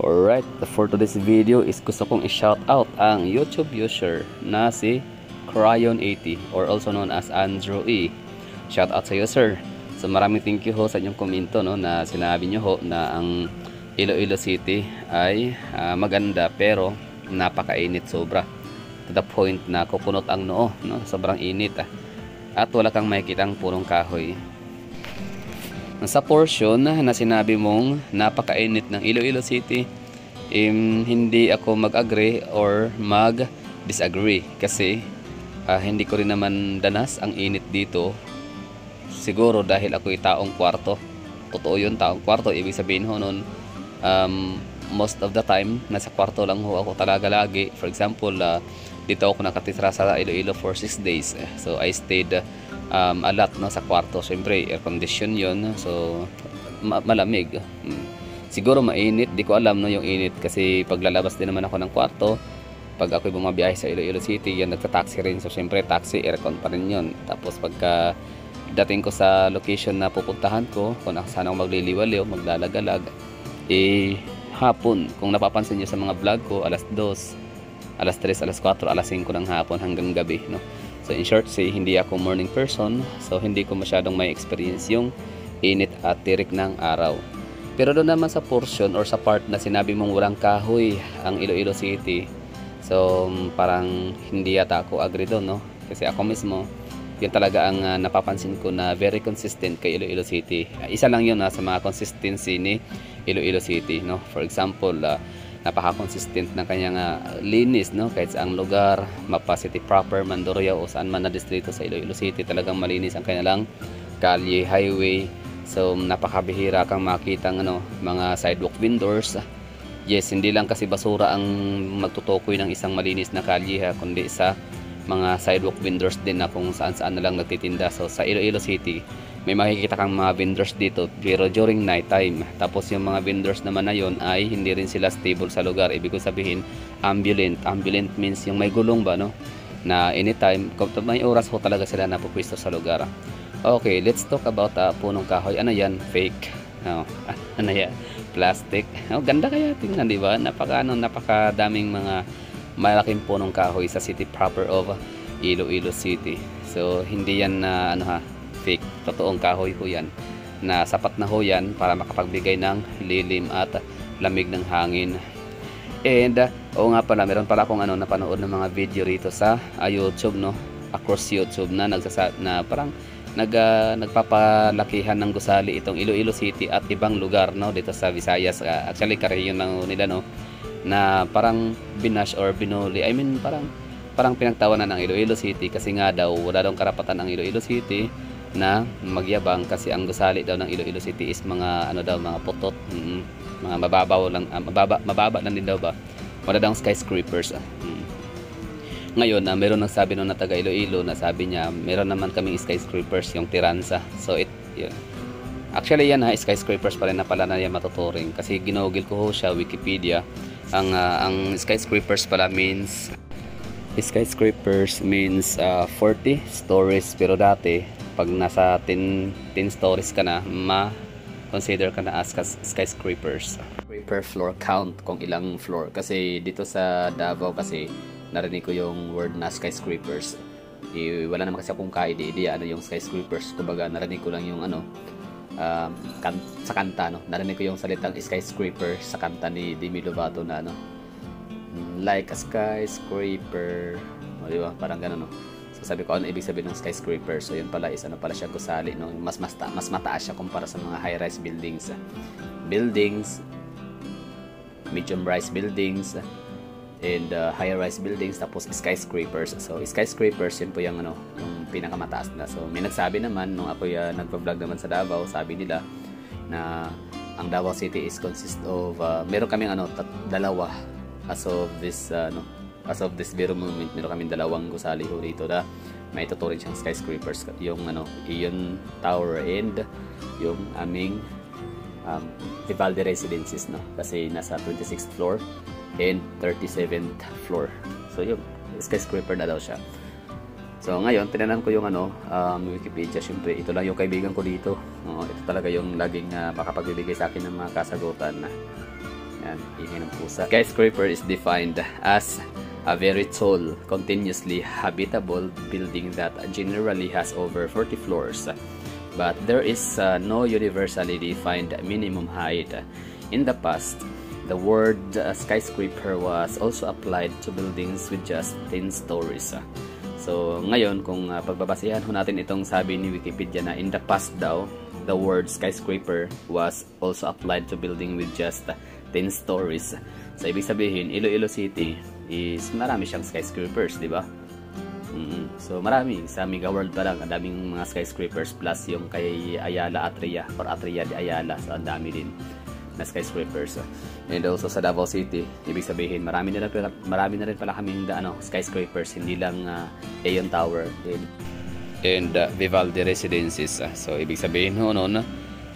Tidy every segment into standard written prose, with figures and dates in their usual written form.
Alright, for today's video is gusto kong i-shout out ang YouTube user na si Cryon80 or also known as Andrew E. Shout out sa iyo, sir. So maraming thank you ho sa inyong komento, no, na sinabi nyo ho na ang Iloilo City ay maganda pero napakainit sobra. To the point na kukunot ang noo, no? Sobrang init at wala kang makikitang punong kahoy. Sa portion na sinabi mong napakainit ng Iloilo City, hindi ako mag-agree or mag-disagree kasi hindi ko rin naman danas ang init dito. Siguro dahil ako taong kwarto. Totoo yun, taong kwarto. Ibig sabihin ho nun, most of the time nasa kwarto lang ho ako talaga lagi. For example, dito ako nakatira sa Iloilo for 6 days. So I stayed a lot, no, sa kwarto. Siyempre air condition yun, so malamig. Siguro mainit, di ko alam, no, yung init kasi paglalabas din naman ako ng kwarto. Pag ako'y bumabiyahe sa Iloilo City, yan, nagta-taxi rin. So siyempre taxi, aircon pa rin yun. Tapos pagka dating ko sa location na pupuntahan ko, kung saan ako magliliwaliw, maglalagalag, hapon, kung napapansin nyo sa mga vlog ko, alas 2, alas 3, alas 4, alas 5 ng hapon hanggang gabi, no? So in short, hindi ako morning person, so hindi ko masyadong may experience yung init at tirik ng araw. Pero doon naman sa portion or sa part na sinabi mong walang kahoy ang Iloilo City, so parang hindi yata ako agree doon, no? Kasi ako mismo, yun talaga ang napapansin ko na very consistent kay Iloilo City. Isa lang yun sa mga consistency ni Iloilo City, no? For example, napaka-consistent ng kanyang linis, no? Kahit sa ang lugar, Mapa City proper, Mandurriao o saan man na distrito sa Iloilo City, talagang malinis ang kanilang kalye, highway. So napakabihira kang makita ng mga sidewalk vendors. Yes, hindi lang kasi basura ang magtutukoy ng isang malinis na kalye, kundi sa mga sidewalk vendors din na kung saan-saan na lang nagtitinda. So sa Iloilo City, may makikita kang mga vendors dito pero during night time. Tapos yung mga vendors naman na yon ay hindi rin sila stable sa lugar. Ibig sabihin ambulant. Ambulant means yung may gulong ba, no? Na anytime, may oras ho talaga sila na pupwesto sa lugar. Okay, let's talk about punong kahoy. Ano yan? Fake. No. Ano yan? Plastic. Ganda kaya tingnan, di ba? Napakadaming mga malaking punong kahoy sa city proper of Iloilo City. So hindi yan na fake, totoong kahoy ho yan, na sapat na ho yan para makapagbigay ng lilim at lamig ng hangin. And oo nga pala, meron pala akong napanood ng mga video rito sa YouTube, no, across YouTube na parang nagpapalakihan ng gusali itong Iloilo City at ibang lugar, no, dito sa Visayas. Actually karehiyon lang nila, no, na parang binash or binuli, I mean parang pinagtawanan ng Iloilo City kasi nga daw wala daw karapatan ang Iloilo City na magyabang kasi ang gusali daw ng Iloilo City is mga mga putot, mga mababaw lang, mababa lang din daw ba, wala daw skyscrapers. Ngayon meron nagsabi na taga Iloilo na sabi niya meron naman kaming skyscrapers, yung Tiransa. So yun. Actually yan skyscrapers pa rin na pala na yan matuturing kasi ginugol ko ho siya Wikipedia. Ang skyscrapers pala means 40 stories, pero dati pag nasa 10 stories ka na, ma-consider ka na as skyscrapers. Per floor count kung ilang floor. Kasi dito sa Davao kasi narinig ko yung word na skyscrapers. Wala naman kasi akong ka-idea yung skyscrapers. Kumbaga narinig ko lang yung sa kanta, no? Narinig ko yung salitang skyscraper sa kanta ni Demi Lovato na like a skyscraper, di ba? Parang gano'n, no? So sabi ko, ano ibig sabihin ng skyscraper? So yun pala is pala siya gusali, no? Mas mataas siya kumpara sa mga high-rise buildings. Medium-rise buildings and high-rise buildings, tapos skyscrapers. So skyscrapers, yun po yung yung pinakamataas na. So may nagsabi naman nung ako nagpa-vlog naman sa Davao, sabi nila na ang Davao City is consist of meron kaming dalawa as of this very moment. Meron kaming dalawang gusali ho rito na may tuturing siyang skyscrapers, yung Ion Tower and yung aming Vivaldi Residences, no, kasi nasa 26th floor and 37th floor. So yung skyscraper na daw siya. So ngayon tinanan ko yung Wikipedia. Syempre ito lang yung kaibigan ko dito. Ito talaga yung laging makapagbibigay sa akin ng mga kasagutan. Yan, ingay ng pusa. Skyscraper is defined as a very tall, continuously habitable building that generally has over 40 floors. But there is no universally defined minimum height. In the past, the word skyscraper was also applied to buildings with just 10 stories. So, ngayon, kung pagbabasihan ho natin itong sabi ni Wikipedia na in the past daw, the word skyscraper was also applied to building with just 10 stories. So, ibig sabihin, Iloilo City is marami siyang skyscrapers, di ba? So, marami. Sa Mega World pa lang, ang daming mga skyscrapers plus yung kay Ayala Atria or Atria de Ayala. So, ang dami din na skyscrapers. And also sa Davao City, ibig sabihin, marami na rin pala kaming skyscrapers, hindi lang Aeon Tower and Vivaldi Residences. So, ibig sabihin ho noon,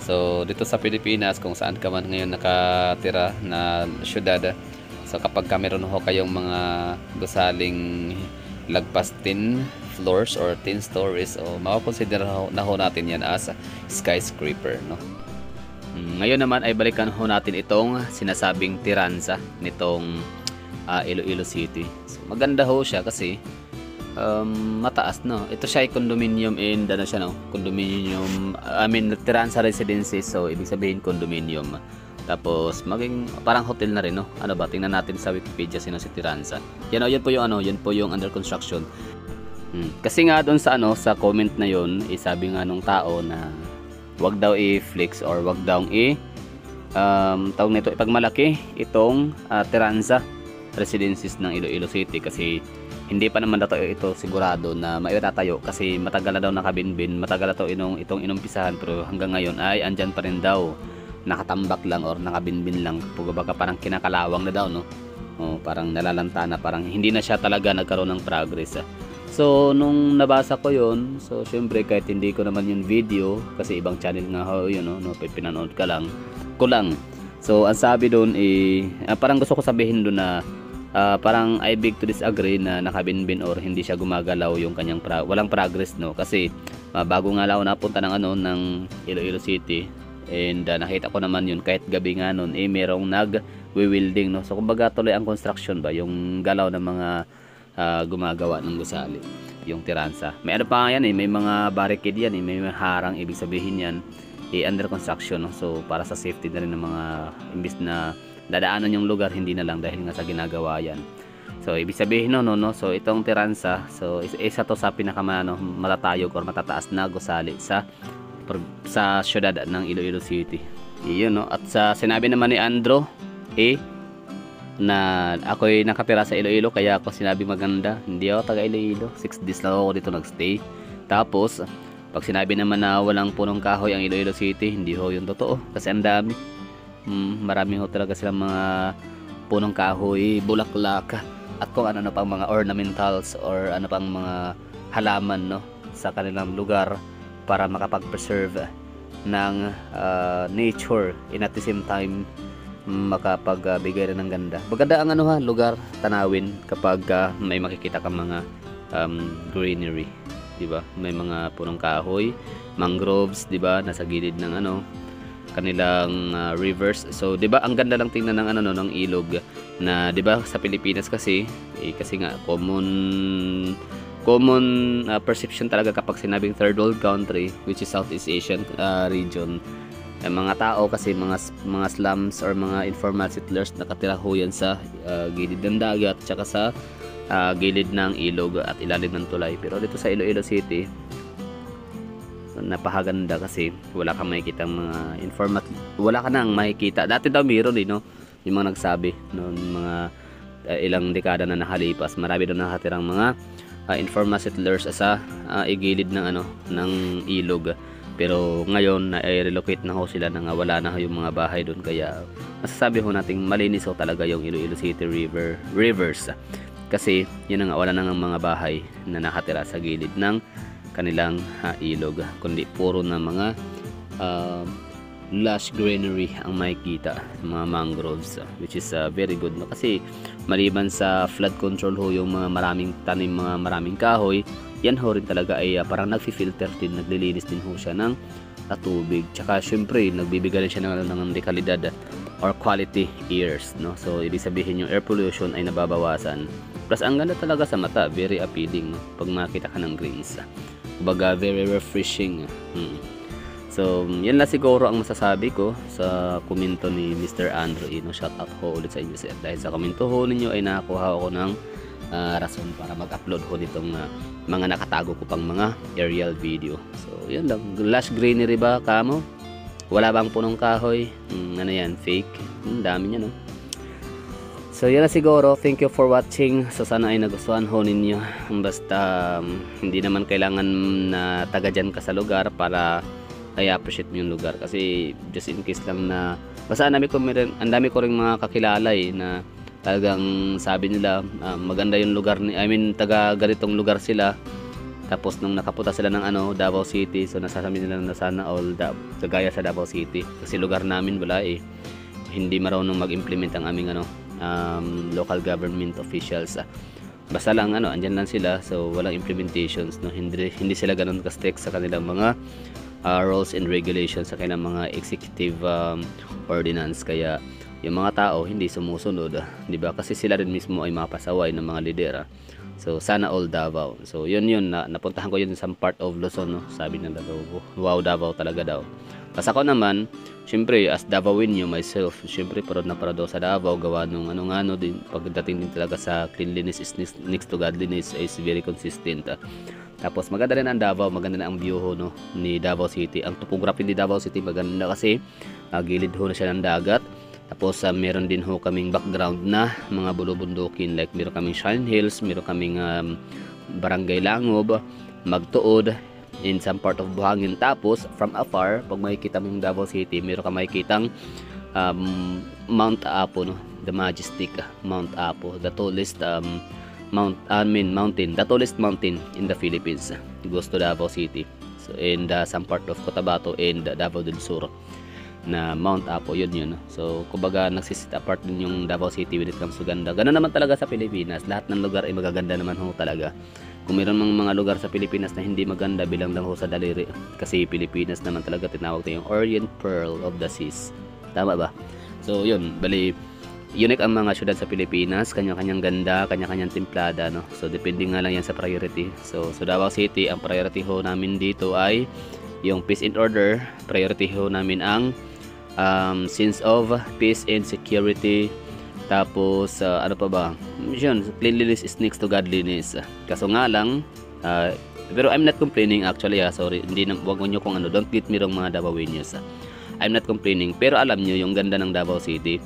so dito sa Pilipinas, kung saan ka man ngayon nakatira na syudad, so kapag meron ho kayong mga gusaling lagpas 10 floors or 10 stories, o makakonsider na ho natin yan as skyscraper, no? Ngayon naman ay balikan ho natin itong sinasabing tiransa nitong Iloilo City. So, maganda ho siya kasi mataas, no? Ito siya ay condominium and siya, no? Condominium, tiransa residences. So, ibig sabihin condominium. Tapos, maging parang hotel na rin, no? Ano ba? Tingnan natin sa Wikipedia sino si tiransa. Yan po yung under construction. Kasi nga doon sa sa comment na yon, sabi nga nung tao na wag daw i-flex or wag daw tawag nito ipagmalaki itong Tiransa Residences ng Iloilo City, kasi hindi pa naman ito sigurado na maitatayo kasi matagal na daw nakabinbin, matagal na itong inumpisahan, pero hanggang ngayon ay andyan pa rin daw, nakatambak lang or nakabinbin lang, kumbaga parang kinakalawang na daw, no? Parang nalalanta na, parang hindi na siya talaga nagkaroon ng progress. So, nung nabasa ko yon, so syempre kahit hindi ko naman yung video, kasi ibang channel nga ho yun, no? Pinanood ko lang. So, ang sabi doon parang gusto ko sabihin doon na parang I beg to disagree na nakabinbin or hindi siya gumagalaw yung kanyang walang progress, no? Kasi bago nga lang napunta ng Iloilo City, and nakita ko naman yun kahit gabi nga noon, merong nag-wielding, no? So, kumbaga tuloy ang construction ba, yung galaw ng mga gumagawa ng gusali, yung tiransa. May pa yan, may mga barricade yan, may mga harang, ibig sabihin yan under construction, no? So para sa safety na rin ng mga imbis na dadaanan yung lugar, hindi na lang dahil nga sa ginagawa yan. So ibig sabihin no, so itong tiransa, so isa to sa matatayog or matataas na gusali sa syudad ng Iloilo City. Iyon, no? At sa sinabi naman ni Andrew na ako'y nakatira sa Iloilo, kaya ako sinabi maganda. Hindi ako taga Iloilo, 6 days lang ako dito nagstay. Tapos pag sinabi naman na walang punong kahoy ang Iloilo City, hindi ho yung totoo, kasi ang dami. Marami ho talaga silang mga punong kahoy, bulaklak, at kung ano pang mga ornamentals or ano pang mga halaman, no, sa kanilang lugar para makapag-preserve ng nature, and at the same time makapagbigay rin ng ganda. Maganda ang lugar tanawin kapag may makikita kang mga greenery, di ba? May mga punong kahoy, mangroves, di ba? Nasa gilid ng kanilang rivers. So, di ba? Ang ganda lang tingnan ng ng ilog na, di ba? Sa Pilipinas kasi nga common perception talaga kapag sinabing third world country, which is Southeast Asian region. Mga tao kasi mga slums or mga informal settlers nakatira ho yan sa gilid ng dagat, tsaka sa gilid ng ilog at ilalim ng tulay. Pero dito sa Iloilo City, napakaganda kasi wala kang makikita wala ka nang makikita. Dati daw meron no? Yung mga nagsabi noon, mga ilang dekada na nakalipas, marami doon nakatirang mga informal settlers sa igilid ng ilog. Pero ngayon relocate na ho sila, na wala na yung mga bahay doon, kaya masasabi ho nating malinis ho talaga yung Iloilo City rivers, kasi yun nga, wala na ng mga bahay na nakatira sa gilid ng kanilang ilog, kundi puro na mga lush greenery ang makikita, mga mangroves, which is very good, no? Kasi maliban sa flood control ho, yung mga maraming tanim, mga maraming kahoy, yan ho rin talaga ay parang nagfi-filter din, naglilinis din ho siya ng tubig. Tsaka syempre nagbibigay rin siya ng dekalidad or quality airs, no? So ibig sabihin yung air pollution ay nababawasan. Plus ang ganda talaga sa mata, very appealing, no? Pag makita ka ng greens. Kumbaga very refreshing. So yan lang siguro ang masasabi ko sa komento ni Mr. Andrew, no? Shout out ho ulit sa inyo sir. Dahil sa komento ho ninyo ay nakakuha ako ng rason para mag-upload ko nitong mga nakatago ko pang mga aerial video. So yan lang, lush greenery ba kamo? Wala bang punong kahoy? Ano yan? Fake? Dami niya, no? So, yan na siguro. Thank you for watching. So, sana ay nagustuhan ho ninyo. Basta, hindi naman kailangan na taga dyan ka sa lugar para ay appreciate mo yung lugar. Kasi, just in case lang na basta ang dami ko rin mga kakilala na talagang sabi nila maganda yung lugar taga ganitong lugar sila. Tapos nung nakapunta sila ng Davao City, so nasasabi nila na sana all kagaya sa Davao City kasi lugar namin wala hindi marunong mag-implement ang aming local government officials. Basta lang andyan lang sila, so walang implementations, no? Hindi sila ganoon ka-strict sa kanilang mga rules and regulations, sa kanilang mga executive ordinance, kaya yung mga tao hindi sumusunod, di ba? Kasi sila rin mismo ay mapasaway ng mga lidera. So sana all Davao. So yun napuntahan ko yun sa part of Luzon, no? Sabi nila daw, wow, Davao talaga daw. Kasi ako naman, syempre as Davaoinyo myself, syempre parod na parado sa Davao, gawa nung din pagdating din talaga sa cleanliness is next to godliness is very consistent. Tapos maganda rin ang Davao, maganda na ang view ho, no, ni Davao City. Ang topography ni Davao City maganda kasi gilid ho na siya ng dagat. Tapos meron din ho kaming background na mga bulubundukin, like meron kaming Shine Hills, meron kaming Barangay Langob, Magtuod, in some part of Buhangin. Tapos from afar, pag makikita mo yung Davao City, meron ka makikitang Mount Apo, no? The Majestic Mount Apo, the tallest mountain, the tallest mountain in the Philippines. It goes to Davao City. So in some part of Cotabato and Davao del Sur na Mount Apo, yun. So kumbaga nagsisit apart din yung Davao City when it comes to ganda. Ganun naman talaga sa Pilipinas, lahat ng lugar ay magaganda naman ho talaga. Kung meron mga lugar sa Pilipinas na hindi maganda, bilang lang ho sa daliri, kasi Pilipinas naman talaga tinawag na yung Orient Pearl of the Seas, tama ba? So yun, bali unique ang mga syudad sa Pilipinas, kanya-kanyang ganda, kanya-kanyang timplada, no? So depende nga lang yan sa priority. So Davao City, ang priority ho namin dito ay yung peace and order. Priority ho namin ang sense of peace and security. Tapos ano pa ba, yun, cleanliness is next to godliness. Kaso nga lang pero I'm not complaining actually, sorry, wag nyo kung don't get me wrong mga Davaoenyos. I'm not complaining, pero alam nyo yung ganda ng Davao City,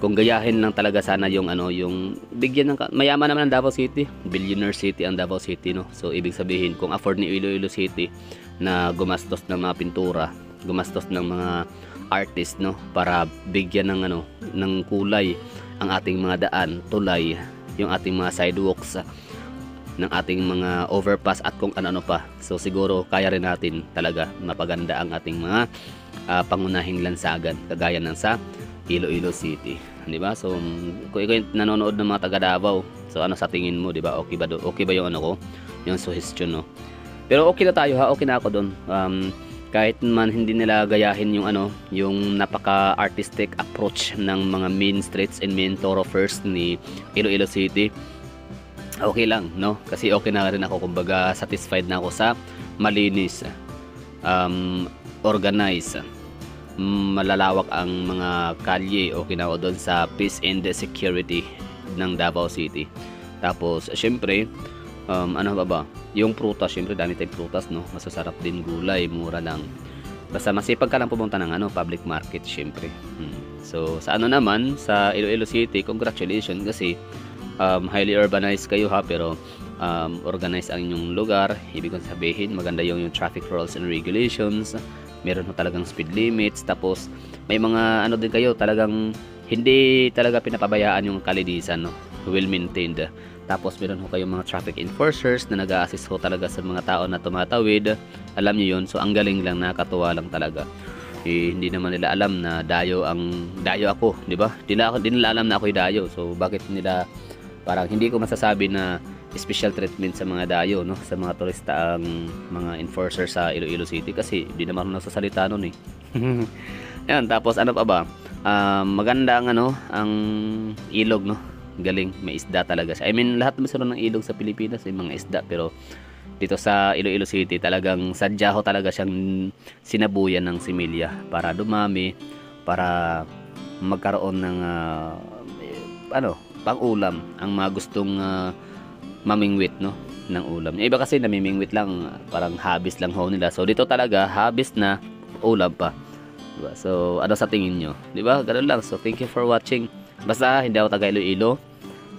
kung gayahin lang talaga sana yung yung bigyan ng mayaman naman ang Davao City, billionaire city ang Davao City, no? So ibig sabihin kung afford ni Iloilo City na gumastos ng mga pintura, gumastos ng mga artist, no, para bigyan ng ng kulay ang ating mga daan, tulay, yung ating mga sidewalks, ng ating mga overpass at kung ano-ano pa. So siguro kaya rin natin talaga mapaganda ang ating mga pangunahing lansagan kagaya ng sa Iloilo City, di ba? So kung ikaw yung nanonood ng mga taga Davao, so ano sa tingin mo, di ba? Okay ba yung ko, yung suggestion, no? Pero okay na tayo ha, okay na ako doon. Kahit man hindi nila gayahin yung napaka-artistic approach ng mga main streets and main thoroughfares ni Iloilo City, okay lang, no? Kasi okay na rin ako, kumbaga satisfied na ako sa malinis, organized, malalawak ang mga kalye, okay na ako doon sa peace and security ng Davao City. Tapos syempre ano ba, yung prutas, syempre dami tayong prutas, no? Masasarap din, gulay, mura lang. Basta masipag ka lang pumunta ng public market, syempre. So sa naman, sa Iloilo City, congratulations kasi highly urbanized kayo ha, pero organized ang inyong lugar. Ibig kong sabihin, maganda yung traffic rules and regulations. Meron mo talagang speed limits. Tapos may mga din kayo, talagang hindi talaga pinapabayaan yung kalinisan, no? Well maintained. Tapos meron ho kayong mga traffic enforcers na nag-a-assist ho talaga sa mga tao na tumatawid. Alam niyo yun, so ang galing lang, nakakatuwa lang talaga. Hindi naman nila alam na dayo ako, di ba? Di nila alam na ako'y dayo. So bakit nila, parang hindi ko masasabi na special treatment sa mga dayo, no? Sa mga turista ang mga enforcer sa Iloilo City, kasi hindi naman ako nagsasalita nun eh. Yan, tapos ano pa ba? Maganda ang ang ilog, no. Galing, may isda talaga siya. I mean, lahat naman sila ng ilog sa Pilipinas may mga isda, pero dito sa Iloilo City talagang sadya ho talaga siyang sinabuyan ng similya para dumami, para magkaroon ng pang-ulam ang mga gustong mamingwit, no, ng ulam. Yung iba kasi namimingwit lang, parang habis lang ho nila. So dito talaga habis na ulam pa. Diba? So ano sa tingin nyo? Diba? Ganun lang. So thank you for watching. Basta hindi ako taga Iloilo.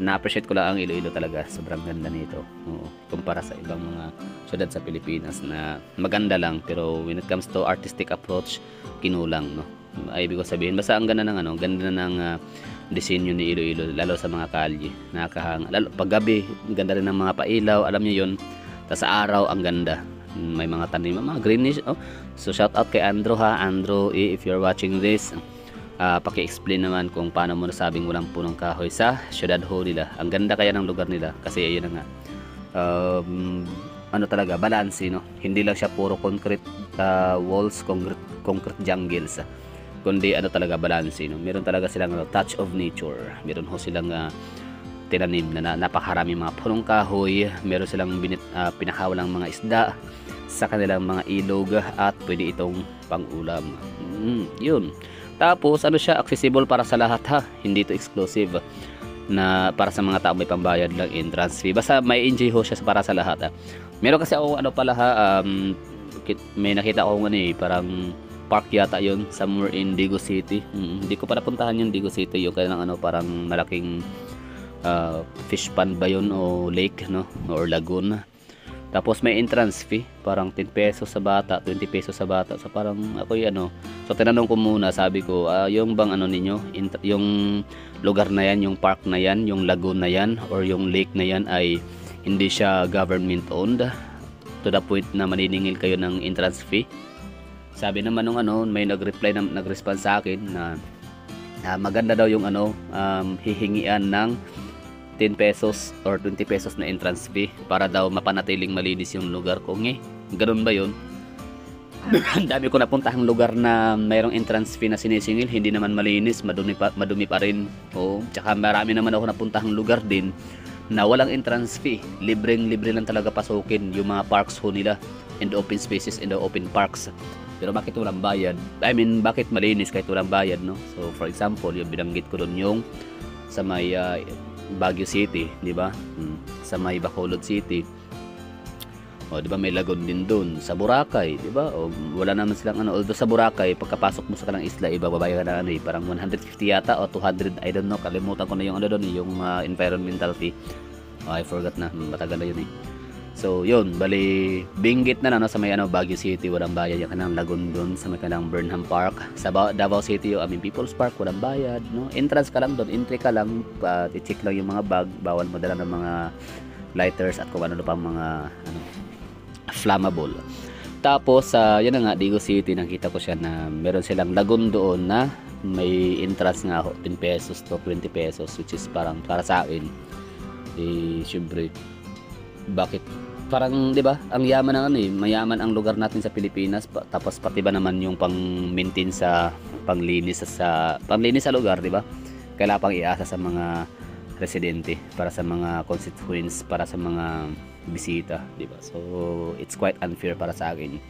Na-appreciate ko lang ang Iloilo talaga. Sobrang ganda nito. Oo, kumpara sa ibang mga syudad sa Pilipinas na maganda lang, pero when it comes to artistic approach, kinulang, no. Ay ibig ko sabihin, basta ang ganda ng ganda ng disenyo ni Iloilo, lalo sa mga kalye. Nakakahanga. Lalo pag gabi, ganda rin ng mga pailaw, alam niyo 'yon. Tapos sa araw ang ganda. May mga tanim, mga greenish. Oh. So shout out kay Andrew ha. Andrew, if you're watching this, paki-explain naman kung paano mo nasabing walang punong kahoy sa syudad ho nila. Ang ganda kaya ng lugar nila kasi ayun na nga. Talaga, balance, no? Hindi lang siya puro concrete walls, concrete jungles. Kundi talaga balance, no? Meron talaga silang touch of nature. Meron ho silang tinanim na napakarami mga punong kahoy. Meron silang pinakawalang mga isda sa kanilang mga ilog at pwede itong pang-ulam. Yun. Tapos siya, accessible para sa lahat ha. Hindi to exclusive na para sa mga tao may pambayad lang entrance fee. Basta may enjoy ho siya para sa lahat ha. Meron kasi ako pala ha, may nakita ko parang park yata yun somewhere in Digo City. Hindi ko pa napuntahan yung Digo City, yung kailang parang malaking fish pond ba yun o lake, no, or lagoon. Tapos may entrance fee, parang 10 pesos sa bata, 20 pesos sa bata. So parang ako so tinanong ko muna, sabi ko, yung bang ninyo, yung lugar na yan, yung park na yan, yung lagoon na yan, or yung lake na yan ay hindi siya government owned to the point na maniningil kayo ng entrance fee? Sabi naman nung may nag-response sa akin na maganda daw yung hihingian ng 10 pesos or 20 pesos na entrance fee para daw mapanatiling malinis yung lugar ko. Ganun ba yun? Ang dami ko napuntahang lugar na mayroong entrance fee na sinisingil, hindi naman malinis, madumi pa rin. Tsaka marami naman ako napuntahang lugar din na walang entrance fee. Libre lang talaga pasukin yung mga parks ho nila, and open spaces and the open parks. Pero bakit walang bayad? I mean, bakit malinis kahit walang bayad, no? So for example, yung binanggit ko doon yung sa may Baguio City, di ba? Sa may Bacolod City. Di ba may lagoon din doon sa Boracay, di ba? Wala naman silang although sa Boracay, pagkapasok mo sa kanang isla, ibababayad ka na parang 150 yata o 200, I don't know, kalimutan ko na yung doon, yung environmental fee. I forgot na, matagal na yun eh. So yun, bali Benguet na sa may Baguio City, walang bayad yung kanang lagoon doon sa may kanang Burnham Park. Sa Davao City, People's Park, walang bayad, no? Entrance ka lang doon, entry ka lang, i-check lang yung mga bag, bawal mo dala ng mga lighters at kung ano pang mga flammable. Tapos yun na nga, Digo City, nakita ko siya na meron silang lagoon doon na may entrance nga 10 pesos to 20 pesos, which is parang para sa akin syempre, bakit parang, 'di ba? Ang yaman ng mayaman ang lugar natin sa Pilipinas, tapos pati ba naman yung pang-maintain sa panglinis sa lugar, 'di ba? Kailangan pang iasa sa mga residente, para sa mga constituents, para sa mga bisita, 'di ba? So, it's quite unfair para sa akin.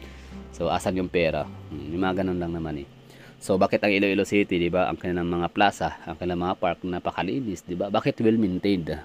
So, asan yung pera? Yung mga ganun lang naman So, bakit ang Iloilo City, 'di ba? Ang kanilang mga plaza, ang kanilang mga park napakalinis, 'di ba? Bakit well maintained?